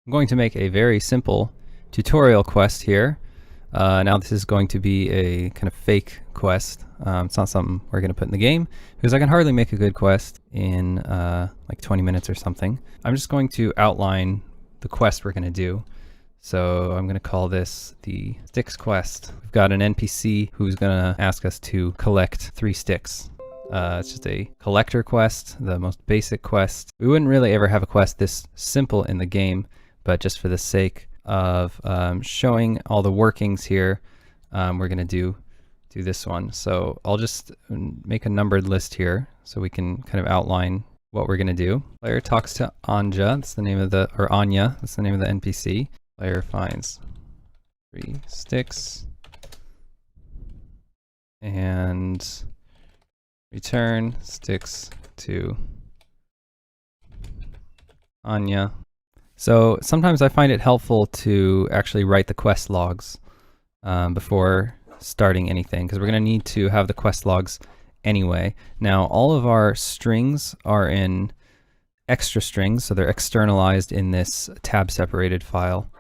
I'm going to make a very simple tutorial quest here. Now this is going to be a kind of fake quest. It's not something we're going to put in the game because I can hardly make a good quest in like 20 minutes or something. I'm just going to outline the quest we're going to do. So I'm going to call this the sticks quest. We've got an NPC who's going to ask us to collect 3 sticks. It's just a collector quest, the most basic quest. We wouldn't really ever have a quest this simple in the game, but just for the sake of showing all the workings here, we're going to do this one. So I'll just make a numbered list here so we can kind of outline what we're going to do. Player talks to Anja, that's the name of the, or Anya, that's the name of the NPC. Player finds 3 sticks and return sticks to Anya. So sometimes I find it helpful to actually write the quest logs before starting anything, because we're going to need to have the quest logs anyway. Now all of our strings are in extra strings, so they're externalized in this tab separated file.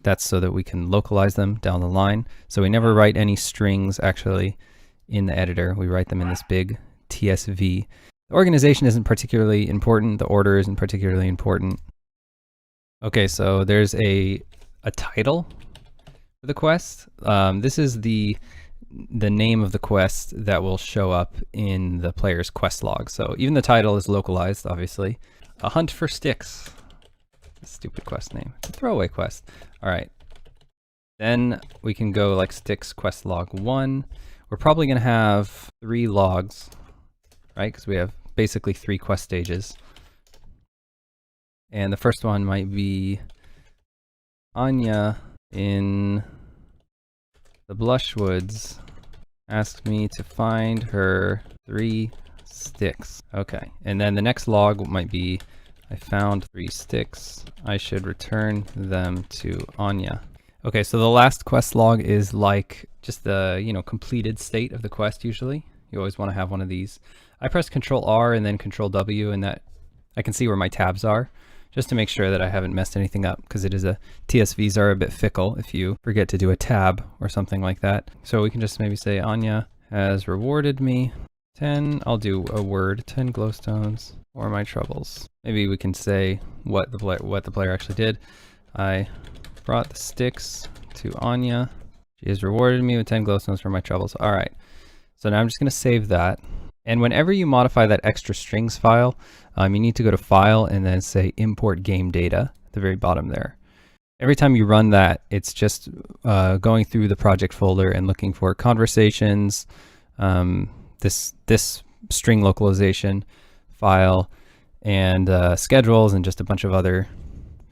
That's so that we can localize them down the line. So we never write any strings actually in the editor. We write them in this big TSV. The organization isn't particularly important. The order isn't particularly important. Okay, so there's a title for the quest. This is the name of the quest that will show up in the player's quest log. So even the title is localized, obviously. A hunt for sticks. Stupid quest name. It's a throwaway quest. All right. Then we can go like sticks quest log 1. We're probably going to have 3 logs, right? Because we have basically 3 quest stages. And the first one might be Anya in the Blushwoods asked me to find her 3 sticks. Okay. And then the next log might be I found 3 sticks. I should return them to Anya. Okay, so the last quest log is like just the, completed state of the quest usually. You always want to have one of these. I press Control R and then Control W, and that I can see where my tabs are, just to make sure that I haven't messed anything up, because TSVs are a bit fickle if you forget to do a tab or something like that. So we can just maybe say Anya has rewarded me 10, I'll do a word, 10 glowstones for my troubles. Maybe we can say what the player actually did. I brought the sticks to Anya. She has rewarded me with 10 glowstones for my troubles. All right, so now I'm just gonna save that. And whenever you modify that extra strings file, you need to go to File and then say Import Game Data at the very bottom there. Every time you run that, it's just going through the project folder and looking for conversations, this string localization file, and schedules, and just a bunch of other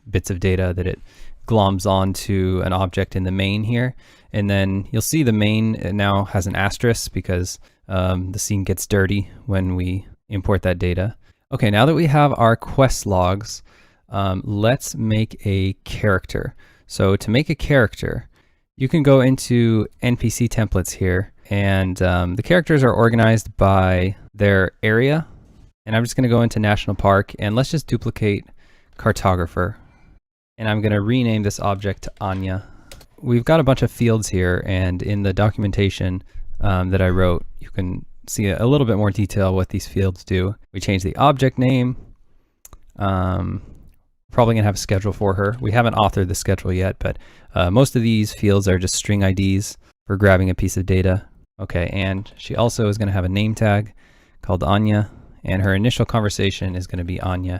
bits of data that it gloms onto an object in the main here. And then you'll see the main now has an asterisk because the scene gets dirty when we import that data. Okay, now that we have our quest logs, let's make a character. So to make a character, you can go into NPC templates here, and the characters are organized by their area. And I'm just going to go into National Park, and let's just duplicate Cartographer. And I'm going to rename this object to Anya. We've got a bunch of fields here, and in the documentation that I wrote, you can see a little bit more detail what these fields do. We changed the object name. Probably going to have a schedule for her. We haven't authored the schedule yet, but most of these fields are just string IDs for grabbing a piece of data. Okay, and she also is going to have a name tag called Anya, and her initial conversation is going to be Anya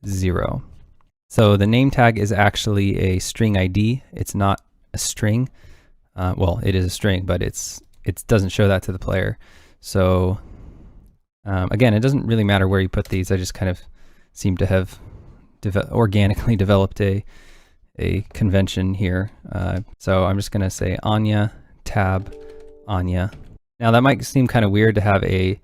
0. So the name tag is actually a string ID. It's not a string. Well, it is a string, but it doesn't show that to the player. So again, it doesn't really matter where you put these. I just kind of seem to have organically developed a convention here. So I'm just going to say Anya tab Anya. Now that might seem kind of weird to have a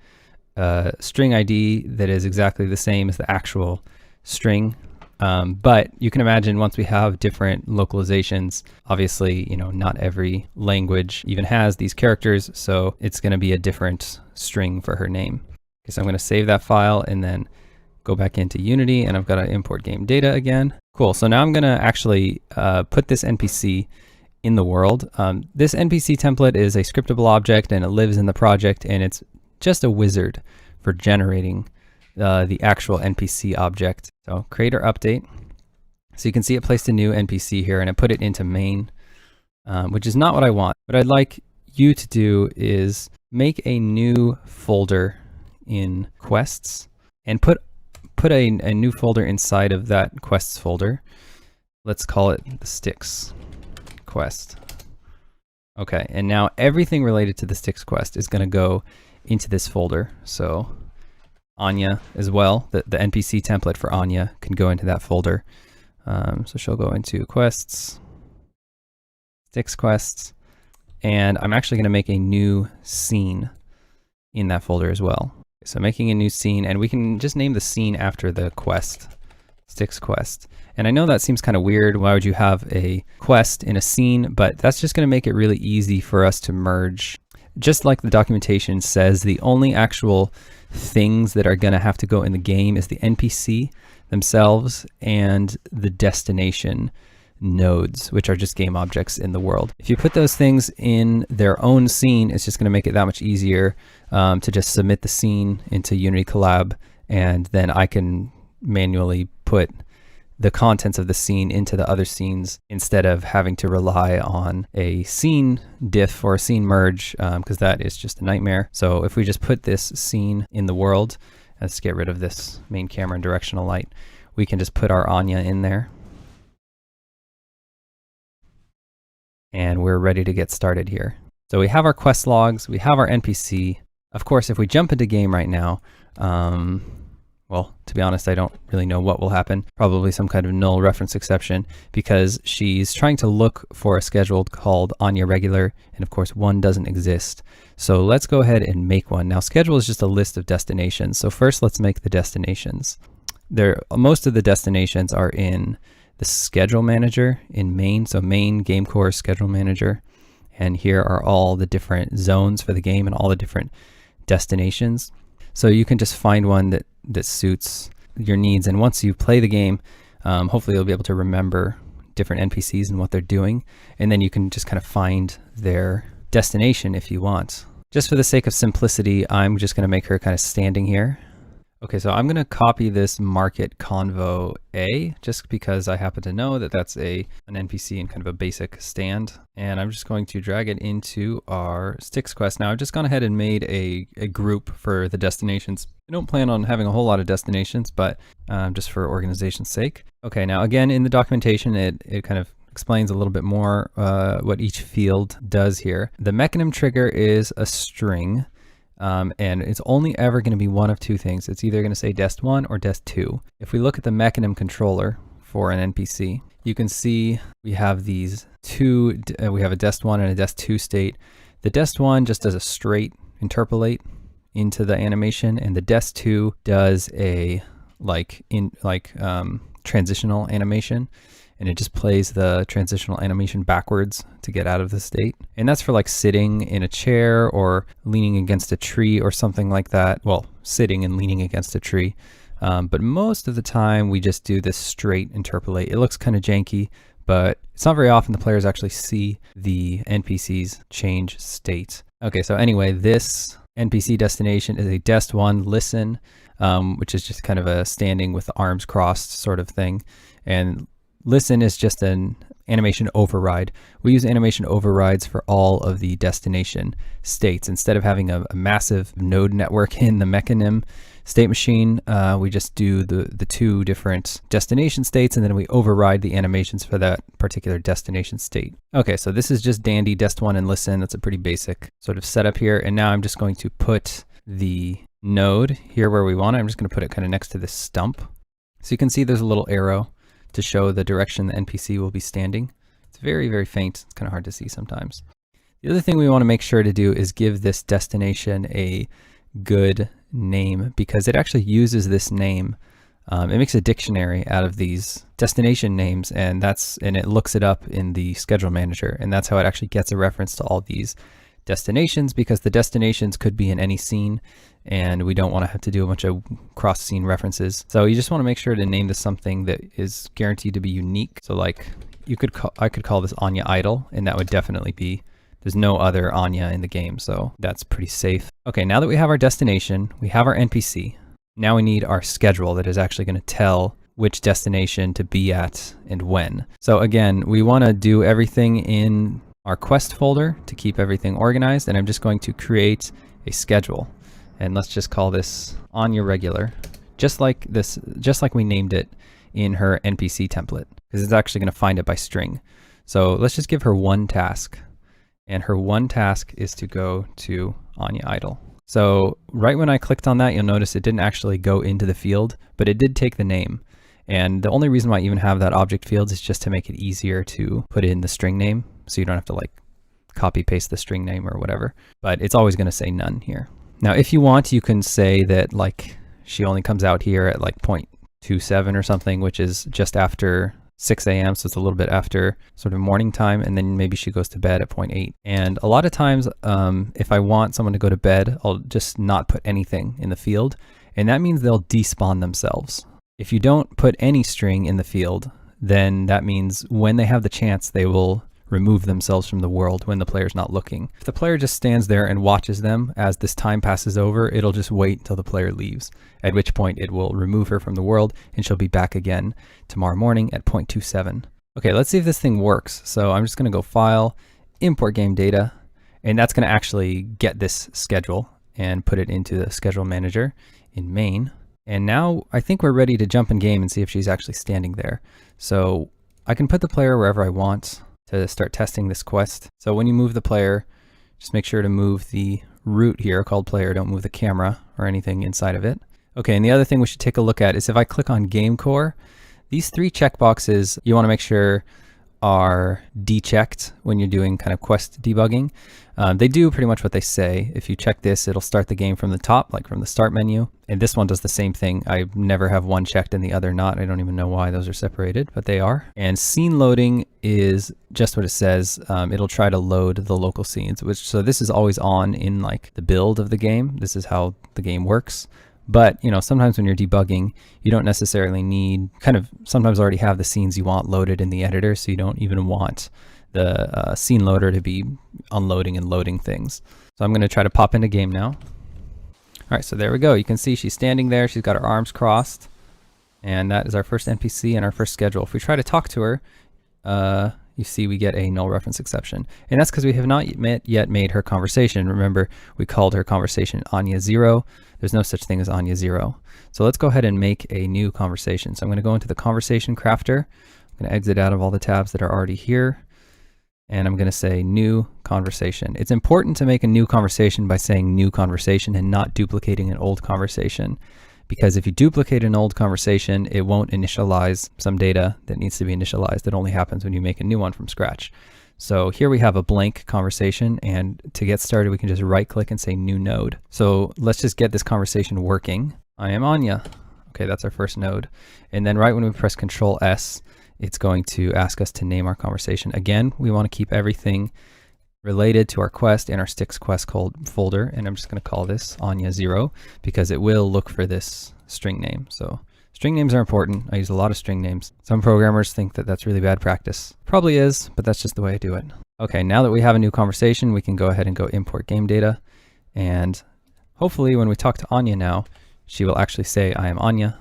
string ID that is exactly the same as the actual string. But you can imagine once we have different localizations, obviously, not every language even has these characters, so it's going to be a different string for her name. Okay, so I'm going to save that file and then go back into Unity, and I've got to import game data again. Cool. So now I'm going to actually put this NPC in the world. This NPC template is a scriptable object and it lives in the project, and it's just a wizard for generating the actual NPC object. So create or update. So you can see it placed a new NPC here, and I put it into main, which is not what I want. What I'd like you to do is make a new folder in quests and put a new folder inside of that quests folder. Let's call it the sticks quest. Okay, and now everything related to the sticks quest is going to go into this folder. So Anya as well, the NPC template for Anya can go into that folder. So she'll go into quests, sticks quests, and I'm actually going to make a new scene in that folder as well. So making a new scene, and we can just name the scene after the quest, sticks quest. And I know that seems kind of weird. Why would you have a quest in a scene? But that's just going to make it really easy for us to merge. Just like the documentation says, the only actual things that are going to have to go in the game is the NPC themselves and the destination nodes, which are just game objects in the world. If you put those things in their own scene, it's just going to make it that much easier to just submit the scene into Unity Collab, and then I can manually put the contents of the scene into the other scenes instead of having to rely on a scene diff or a scene merge, because that is just a nightmare. So if we just put this scene in the world, let's get rid of this main camera and directional light, we can just put our Anya in there. And we're ready to get started here. So we have our quest logs, we have our NPC. Of course, if we jump into game right now, well, to be honest, I don't really know what will happen. Probably some kind of null reference exception, because she's trying to look for a schedule called Anya regular, and of course one doesn't exist. So let's go ahead and make one. Now schedule is just a list of destinations. So first let's make the destinations. Most of the destinations are in the schedule manager in main. So main game core schedule manager. And here are all the different zones for the game and all the different destinations. So you can just find one that suits your needs. And once you play the game, hopefully you'll be able to remember different NPCs and what they're doing. And then you can just kind of find their destination if you want. Just for the sake of simplicity, I'm just going to make her kind of standing here. Okay, so I'm going to copy this market convo A, just because I happen to know that that's an NPC in kind of a basic stand. And I'm just going to drag it into our sticks quest. Now I've just gone ahead and made a group for the destinations. I don't plan on having a whole lot of destinations, but just for organization's sake. Okay, now again, in the documentation, it kind of explains a little bit more what each field does here. The mechanism trigger is a string. And it's only ever going to be one of two things. It's either going to say dest1 or dest2. If we look at the mechanism controller for an NPC, you can see we have these two, we have a dest1 and a dest2 state. The dest1 just does a straight interpolate into the animation, and the dest2 does a transitional animation. And it just plays the transitional animation backwards to get out of the state. And that's for like sitting in a chair or leaning against a tree or something like that. Well, sitting and leaning against a tree. But most of the time we just do this straight interpolate. It looks kind of janky, but it's not very often the players actually see the NPCs change state. Okay, so anyway, this NPC destination is a dest1 listen, which is just kind of a standing with the arms crossed sort of thing. And listen is just an animation override. We use animation overrides for all of the destination states. Instead of having a massive node network in the mechanism state machine, we just do the two different destination states, and then we override the animations for that particular destination state. Okay, so this is just dandy dest1 and listen. That's a pretty basic sort of setup here. And now I'm just going to put the node here where we want it. I'm just going to put it kind of next to this stump. So you can see there's a little arrow to show the direction the NPC will be standing. It's very, very faint. It's kind of hard to see sometimes. The other thing we want to make sure to do is give this destination a good name, because it actually uses this name. It makes a dictionary out of these destination names, and it looks it up in the schedule manager, and that's how it actually gets a reference to all these destinations, because the destinations could be in any scene. and we don't want to have to do a bunch of cross-scene references. So you just want to make sure to name this something that is guaranteed to be unique. So like I could call this Anya idle, and that would definitely be, there's no other Anya in the game, so that's pretty safe. Okay, now that we have our destination, we have our NPC. Now we need our schedule that is actually going to tell which destination to be at and when. So again, we want to do everything in our quest folder to keep everything organized, and I'm just going to create a schedule. And let's just call this Anya regular, just like we named it in her NPC template, because it's actually going to find it by string. So let's just give her one task, and her one task is to go to Anya idle. So right when I clicked on that, you'll notice it didn't actually go into the field, but it did take the name. And the only reason why I even have that object field is just to make it easier to put in the string name, so you don't have to like copy paste the string name or whatever, but it's always going to say none here. Now, if you want, you can say that like she only comes out here at like 0.27 or something, which is just after 6 a.m. So it's a little bit after sort of morning time, and then maybe she goes to bed at 0.8. And a lot of times, if I want someone to go to bed, I'll just not put anything in the field, and that means they'll despawn themselves. If you don't put any string in the field, then that means when they have the chance, they will remove themselves from the world when the player's not looking. If the player just stands there and watches them as this time passes over, it'll just wait until the player leaves, at which point it will remove her from the world, and she'll be back again tomorrow morning at 0.27. Okay, let's see if this thing works. So I'm just going to go File, Import Game Data, and that's going to actually get this schedule and put it into the Schedule Manager in Main. And now I think we're ready to jump in game and see if she's actually standing there. So I can put the player wherever I want to start testing this quest. So when you move the player, just make sure to move the root here called player. Don't move the camera or anything inside of it. Okay, and the other thing we should take a look at is if I click on Game Core, these three checkboxes you want to make sure are dechecked when you're doing kind of quest debugging. They do pretty much what they say. If you check this, it'll start the game from the top, like from the start menu. And this one does the same thing. I never have one checked and the other not. I don't even know why those are separated, but they are. And scene loading is just what it says. It'll try to load the local scenes, so this is always on in like the build of the game. This is how the game works. But, you know, sometimes when you're debugging, you don't necessarily need, sometimes already have the scenes you want loaded in the editor, so you don't even want the scene loader to be unloading and loading things. So I'm going to try to pop into game now. All right, so there we go. You can see she's standing there. She's got her arms crossed. And that is our first NPC and our first schedule. If we try to talk to her, you see we get a null reference exception. And that's because we have not yet made her conversation. Remember, we called her conversation Anya 0. There's no such thing as Anya 0. So let's go ahead and make a new conversation. So I'm going to go into the conversation crafter. I'm going to exit out of all the tabs that are already here. And I'm going to say new conversation. It's important to make a new conversation by saying new conversation and not duplicating an old conversation. Because if you duplicate an old conversation, it won't initialize some data that needs to be initialized. It only happens when you make a new one from scratch. So here we have a blank conversation, and to get started, we can just right click and say new node. So let's just get this conversation working. I am Anya. Okay, that's our first node. And then right when we press Control S, it's going to ask us to name our conversation. Again, we want to keep everything related to our quest in our Sticks quest folder, and I'm just going to call this Anya 0 because it will look for this string name. So string names are important. I use a lot of string names. Some programmers think that that's really bad practice. Probably is, but that's just the way I do it. Okay, now that we have a new conversation, we can go ahead and go import game data, and hopefully when we talk to Anya now, she will actually say, I am Anya.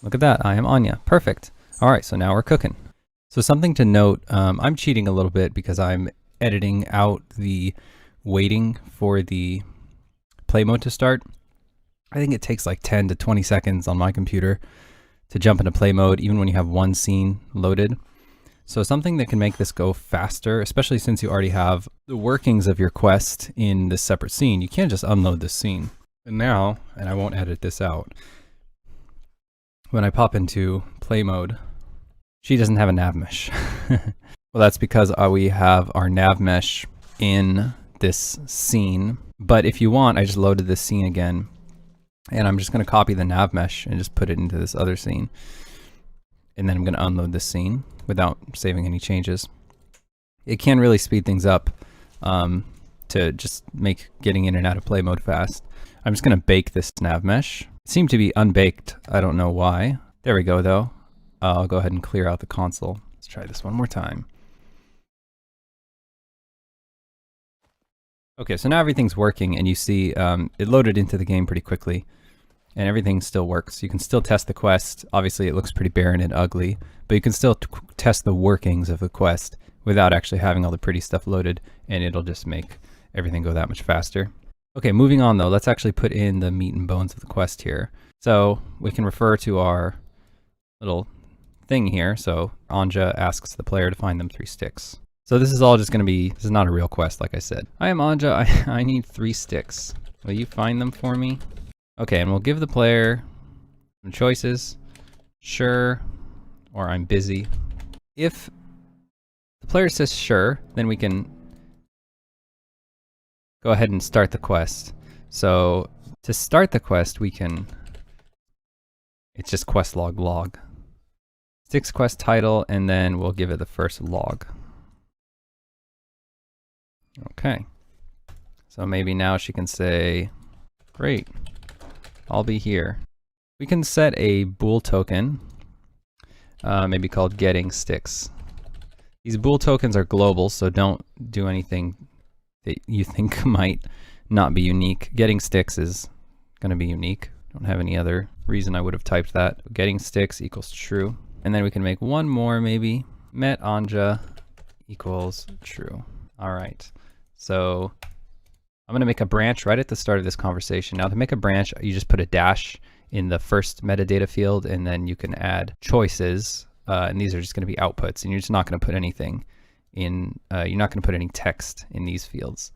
Look at that, I am Anya. Perfect. All right, so now we're cooking. So something to note, I'm cheating a little bit because I'm editing out the waiting for the play mode to start. I think it takes like 10 to 20 seconds on my computer to jump into play mode, even when you have one scene loaded. So something that can make this go faster, especially since you already have the workings of your quest in this separate scene, you can't just unload this scene. And now, and I won't edit this out, when I pop into play mode, she doesn't have a nav mesh. Well, that's because we have our nav mesh in this scene. But if you want, I just loaded this scene again, and I'm just going to copy the nav mesh and just put it into this other scene. And then I'm going to unload this scene without saving any changes. It can really speed things up to just make getting in and out of play mode fast. I'm just going to bake this nav mesh. It seemed to be unbaked. I don't know why. There we go though. I'll go ahead and clear out the console. Let's try this one more time. Okay, so now everything's working, and you see it loaded into the game pretty quickly, and everything still works. You can still test the quest. Obviously it looks pretty barren and ugly, but you can still test the workings of the quest without actually having all the pretty stuff loaded, and it'll just make everything go that much faster. Okay, moving on though, let's actually put in the meat and bones of the quest here. So we can refer to our little thing here. So Anja asks the player to find them 3 sticks. So this is all just going to be, this is not a real quest, like I said. I am Anja, I need 3 sticks. Will you find them for me? Okay, and we'll give the player some choices. Sure, or I'm busy. If the player says sure, then we can go ahead and start the quest. So to start the quest, we can, it's just quest log. Sticks quest title, and then we'll give it the first log. Okay, so maybe now she can say, great, I'll be here. We can set a bool token, maybe called getting sticks. These bool tokens are global, so don't do anything that you think might not be unique. Getting sticks is going to be unique. Don't have any other reason I would have typed that. Getting sticks equals true. And then we can make one more maybe. Met Anja equals true. All right. So I'm going to make a branch right at the start of this conversation. Now to make a branch, you just put a dash in the first metadata field, and then you can add choices, and these are just going to be outputs, and you're just not going to put anything in, you're not going to put any text in these fields.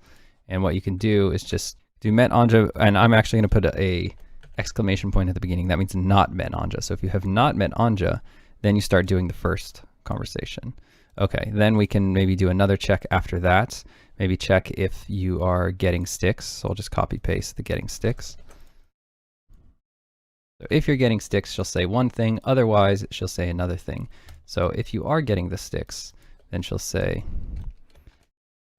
And what you can do is just do met Anja, and I'm actually going to put a exclamation point at the beginning. That means not met Anja. So if you have not met Anja, then you start doing the first conversation. Okay, then we can maybe do another check after that. Maybe check if you are getting sticks. So I'll just copy paste the getting sticks. So if you're getting sticks, she'll say one thing. Otherwise, she'll say another thing. So if you are getting the sticks, then she'll say,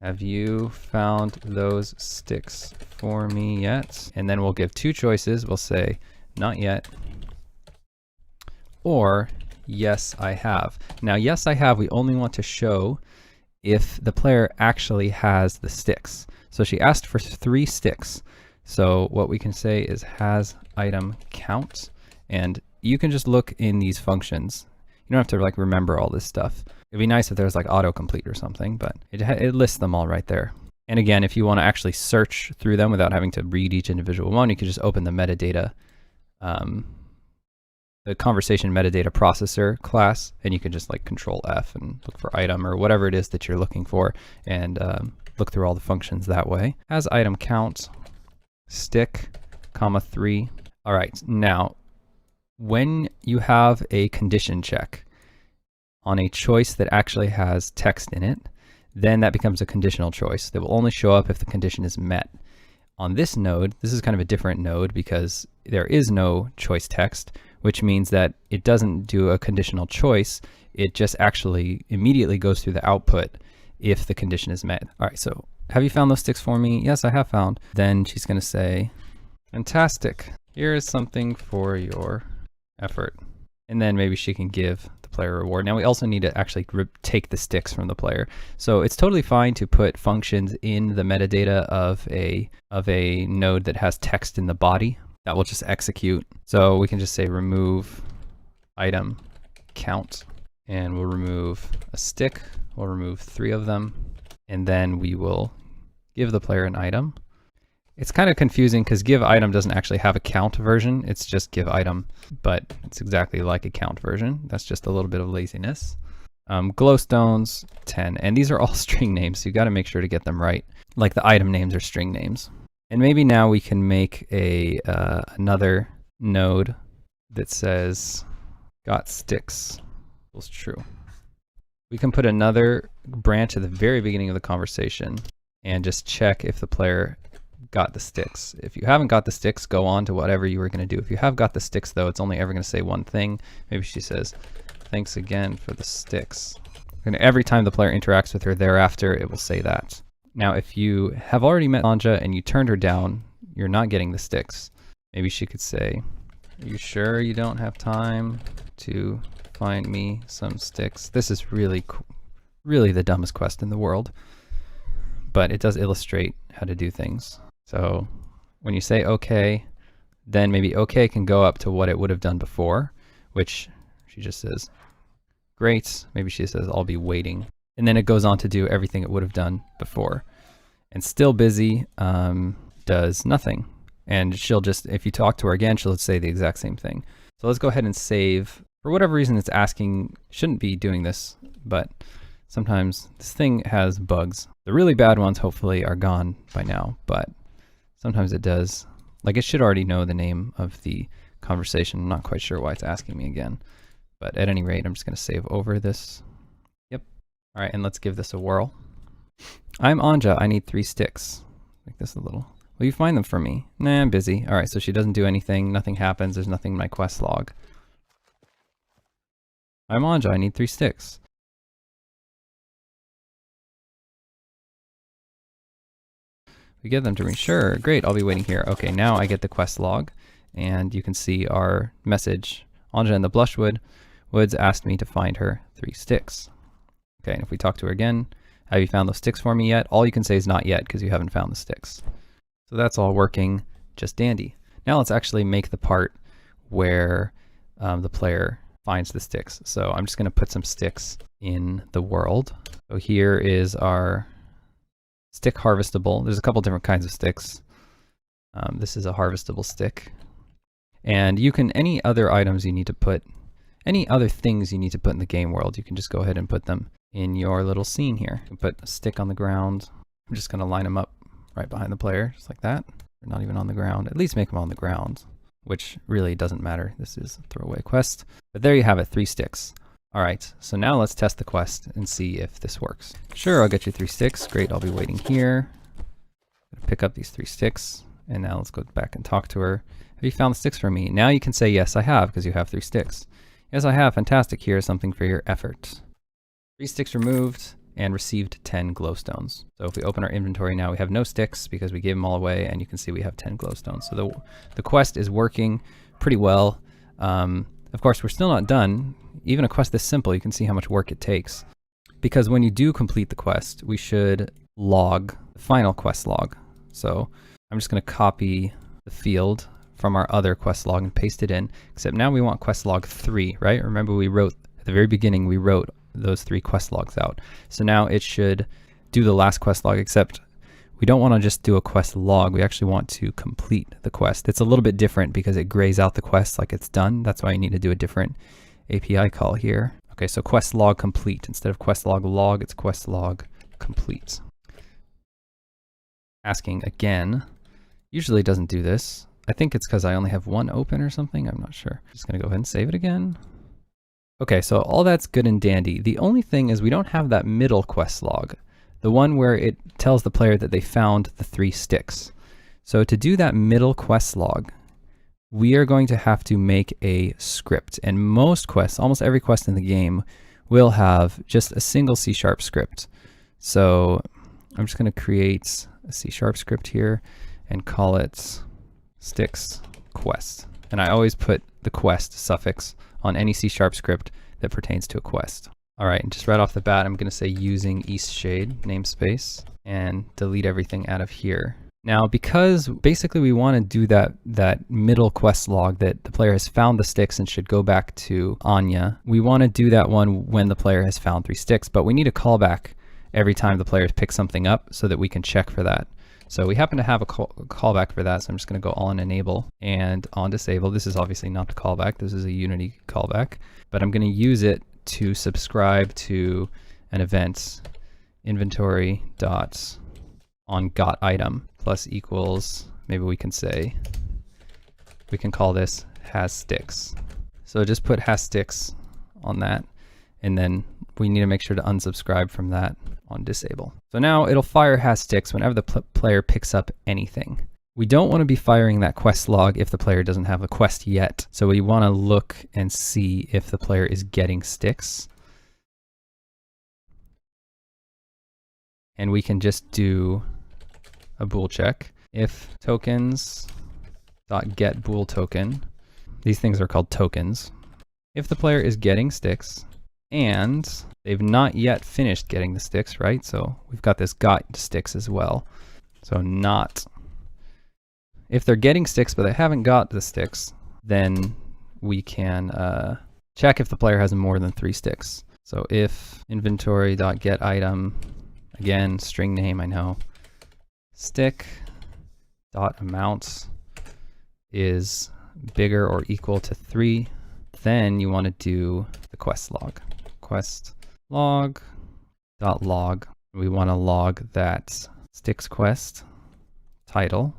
have you found those sticks for me yet? And then we'll give 2 choices. We'll say, not yet, or yes, I have. Now, yes, I have, we only want to show if the player actually has the sticks. So she asked for 3 sticks. So what we can say is has item count, and you can just look in these functions. You don't have to like remember all this stuff. It'd be nice if there's like autocomplete or something, but it lists them all right there. And again, if you want to actually search through them without having to read each individual one, you can just open the metadata, the conversation metadata processor class, and you can just like Control F and look for item or whatever it is that you're looking for, and look through all the functions that way. Has item count, stick, comma 3. All right, now when you have a condition check on a choice that actually has text in it, then that becomes a conditional choice that will only show up if the condition is met. On this node, this is kind of a different node because there is no choice text, which means that it doesn't do a conditional choice. It just actually immediately goes through the output if the condition is met. All right, so have you found those sticks for me? Yes, I have found. Then she's going to say, fantastic. Here is something for your effort. And then maybe she can give the player a reward. Now we also need to actually take the sticks from the player. So it's totally fine to put functions in the metadata of a node that has text in the body. That will just execute. So we can just say remove item count, and we'll remove a stick. We'll remove 3 of them, and then we will give the player an item. It's kind of confusing because give item doesn't actually have a count version. It's just give item, but it's exactly like a count version. That's just a little bit of laziness. Glowstones 10, and these are all string names, so you got to make sure to get them right. Like the item names are string names. And maybe now we can make a another node that says got sticks equals true. We can put another branch at the very beginning of the conversation and just check if the player got the sticks. If you haven't got the sticks, go on to whatever you were going to do. If you have got the sticks though, it's only ever going to say one thing. Maybe she says, thanks again for the sticks. And every time the player interacts with her thereafter, it will say that. Now, if you have already met Anja and you turned her down, you're not getting the sticks. Maybe she could say, "Are you sure you don't have time to find me some sticks?" This is really the dumbest quest in the world, but it does illustrate how to do things. So when you say okay, then maybe okay can go up to what it would have done before, which she just says, "Great." Maybe she says, "I'll be waiting." And then it goes on to do everything it would have done before. And still busy does nothing. And she'll just, if you talk to her again, she'll say the exact same thing. So let's go ahead and save. For whatever reason it's asking, shouldn't be doing this, but sometimes this thing has bugs. The really bad ones hopefully are gone by now, but sometimes it does. Like it should already know the name of the conversation. I'm not quite sure why it's asking me again. But at any rate, I'm just going to save over this. Yep. All right, and let's give this a whirl. I'm Anja. I need 3 sticks. Make this a little. Will you find them for me? Nah, I'm busy. All right, so she doesn't do anything. Nothing happens. There's nothing in my quest log. I'm Anja. I need 3 sticks. We give them to me. Sure, great. I'll be waiting here. Okay, now I get the quest log, and you can see our message. Anja in the Blushwood Woods asked me to find her 3 sticks. Okay, and if we talk to her again, have you found those sticks for me yet? All you can say is not yet because you haven't found the sticks. So that's all working just dandy. Now let's actually make the part where the player finds the sticks. So I'm just going to put some sticks in the world. So here is our stick harvestable. There's a couple different kinds of sticks. This is a harvestable stick. And you can, any other items you need to put, any other things you need to put in the game world, you can just go ahead and put them in your little scene here. You put a stick on the ground. I'm just going to line them up right behind the player, just like that. They're not even on the ground. At least make them on the ground, which really doesn't matter. This is a throwaway quest. But there you have it, 3 sticks. All right, so now let's test the quest and see if this works. Sure, I'll get you 3 sticks. Great, I'll be waiting here. Pick up these 3 sticks, and now let's go back and talk to her. Have you found the sticks for me? Now you can say, yes, I have, because you have 3 sticks. Yes, I have. Fantastic. Here's something for your effort. 3 sticks removed and received 10 glowstones. So if we open our inventory now, we have no sticks because we gave them all away, and you can see we have 10 glowstones. So the quest is working pretty well. Of course, we're still not done. Even a quest this simple, you can see how much work it takes. Because when you do complete the quest, we should log the final quest log. So I'm just going to copy the field from our other quest log and paste it in, except now we want quest log 3, right? Remember we wrote, at the very beginning, we wrote those 3 quest logs out. So now it should do the last quest log, except we don't want to just do a quest log. We actually want to complete the quest. It's a little bit different because it grays out the quest like it's done. That's why you need to do a different API call here. Okay, so quest log complete. Instead of quest log log, it's quest log complete. Asking again. Usually it doesn't do this. I think it's because I only have 1 open or something. I'm not sure. Just going to go ahead and save it again. Okay, so all that's good and dandy. The only thing is we don't have that middle quest log, the one where it tells the player that they found the 3 sticks. So to do that middle quest log, we are going to have to make a script. And most quests, almost every quest in the game, will have just a single C# script. So I'm just going to create a C# script here and call it sticks quest. And I always put the quest suffix on any C# script that pertains to a quest. All right, and just right off the bat, I'm going to say using Eastshade namespace and delete everything out of here. Now, because basically we want to do that middle quest log that the player has found the sticks and should go back to Anja, we want to do that one when the player has found 3 sticks, but we need a callback every time the player picks something up so that we can check for that. So we happen to have a callback for that, so I'm just going to go on enable and on disable. This is obviously not the callback. This is a Unity callback, but I'm going to use it to subscribe to an event inventory dot on got item plus equals, maybe we can say, we can call this has sticks. So just put has sticks on that, and then we need to make sure to unsubscribe from that on disable. So now it'll fire has sticks whenever the player picks up anything. We don't want to be firing that quest log if the player doesn't have the quest yet. So we want to look and see if the player is getting sticks. and we can just do a bool check. If tokens dot get bool token, these things are called tokens. If the player is getting sticks and they've not yet finished getting the sticks, right? So we've got this got sticks as well. So not. If they're getting sticks but they haven't got the sticks, then we can check if the player has more than 3 sticks. So if inventory.get item, again, string name, I know, stick dot amount is bigger or equal to 3, then you want to do the quest log. Quest log dot log. We want to log that sticks quest title.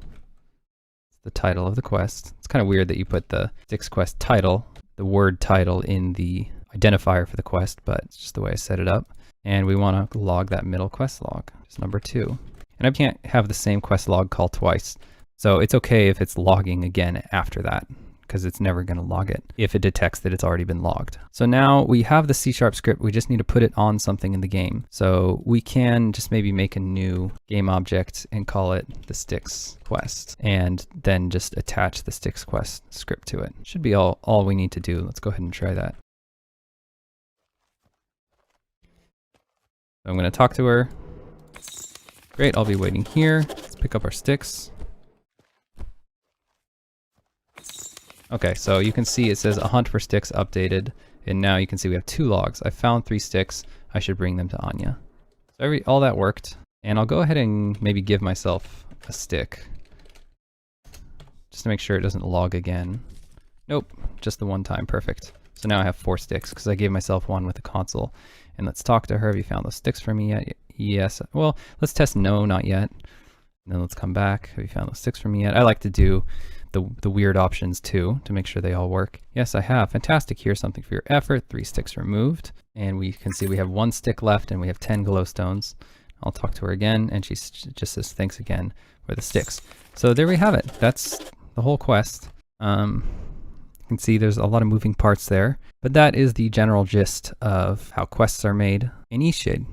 The title of the quest. It's kind of weird that you put the sticks quest title, the word title, in the identifier for the quest, but it's just the way I set it up. And we want to log that middle quest log, just number 2. And I can't have the same quest log call twice. So it's okay if it's logging again after that, because it's never going to log it if it detects that it's already been logged. So now we have the C# script, we just need to put it on something in the game. So we can just maybe make a new game object and call it the sticks quest, and then just attach the sticks quest script to it. Should be all we need to do. Let's go ahead and try that. So I'm going to talk to her. Great, I'll be waiting here. Let's pick up our sticks. Okay, so you can see it says a hunt for sticks updated, and now you can see we have 2 logs. I found 3 sticks. I should bring them to Anya. So all that worked, and I'll go ahead and maybe give myself a stick just to make sure it doesn't log again. Nope, just the one time, perfect. So now I have 4 sticks because I gave myself 1 with the console. And let's talk to her. Have you found those sticks for me yet? Yes. Well, let's test no, not yet. And then let's come back. Have you found those sticks for me yet? I like to do the weird options too to make sure they all work. Yes, I have. Fantastic. Here's something for your effort. 3 sticks removed. And we can see we have 1 stick left and we have 10 glowstones. I'll talk to her again and she just says thanks again for the sticks. So there we have it. That's the whole quest. You can see there's a lot of moving parts there, but that is the general gist of how quests are made in Eastshade.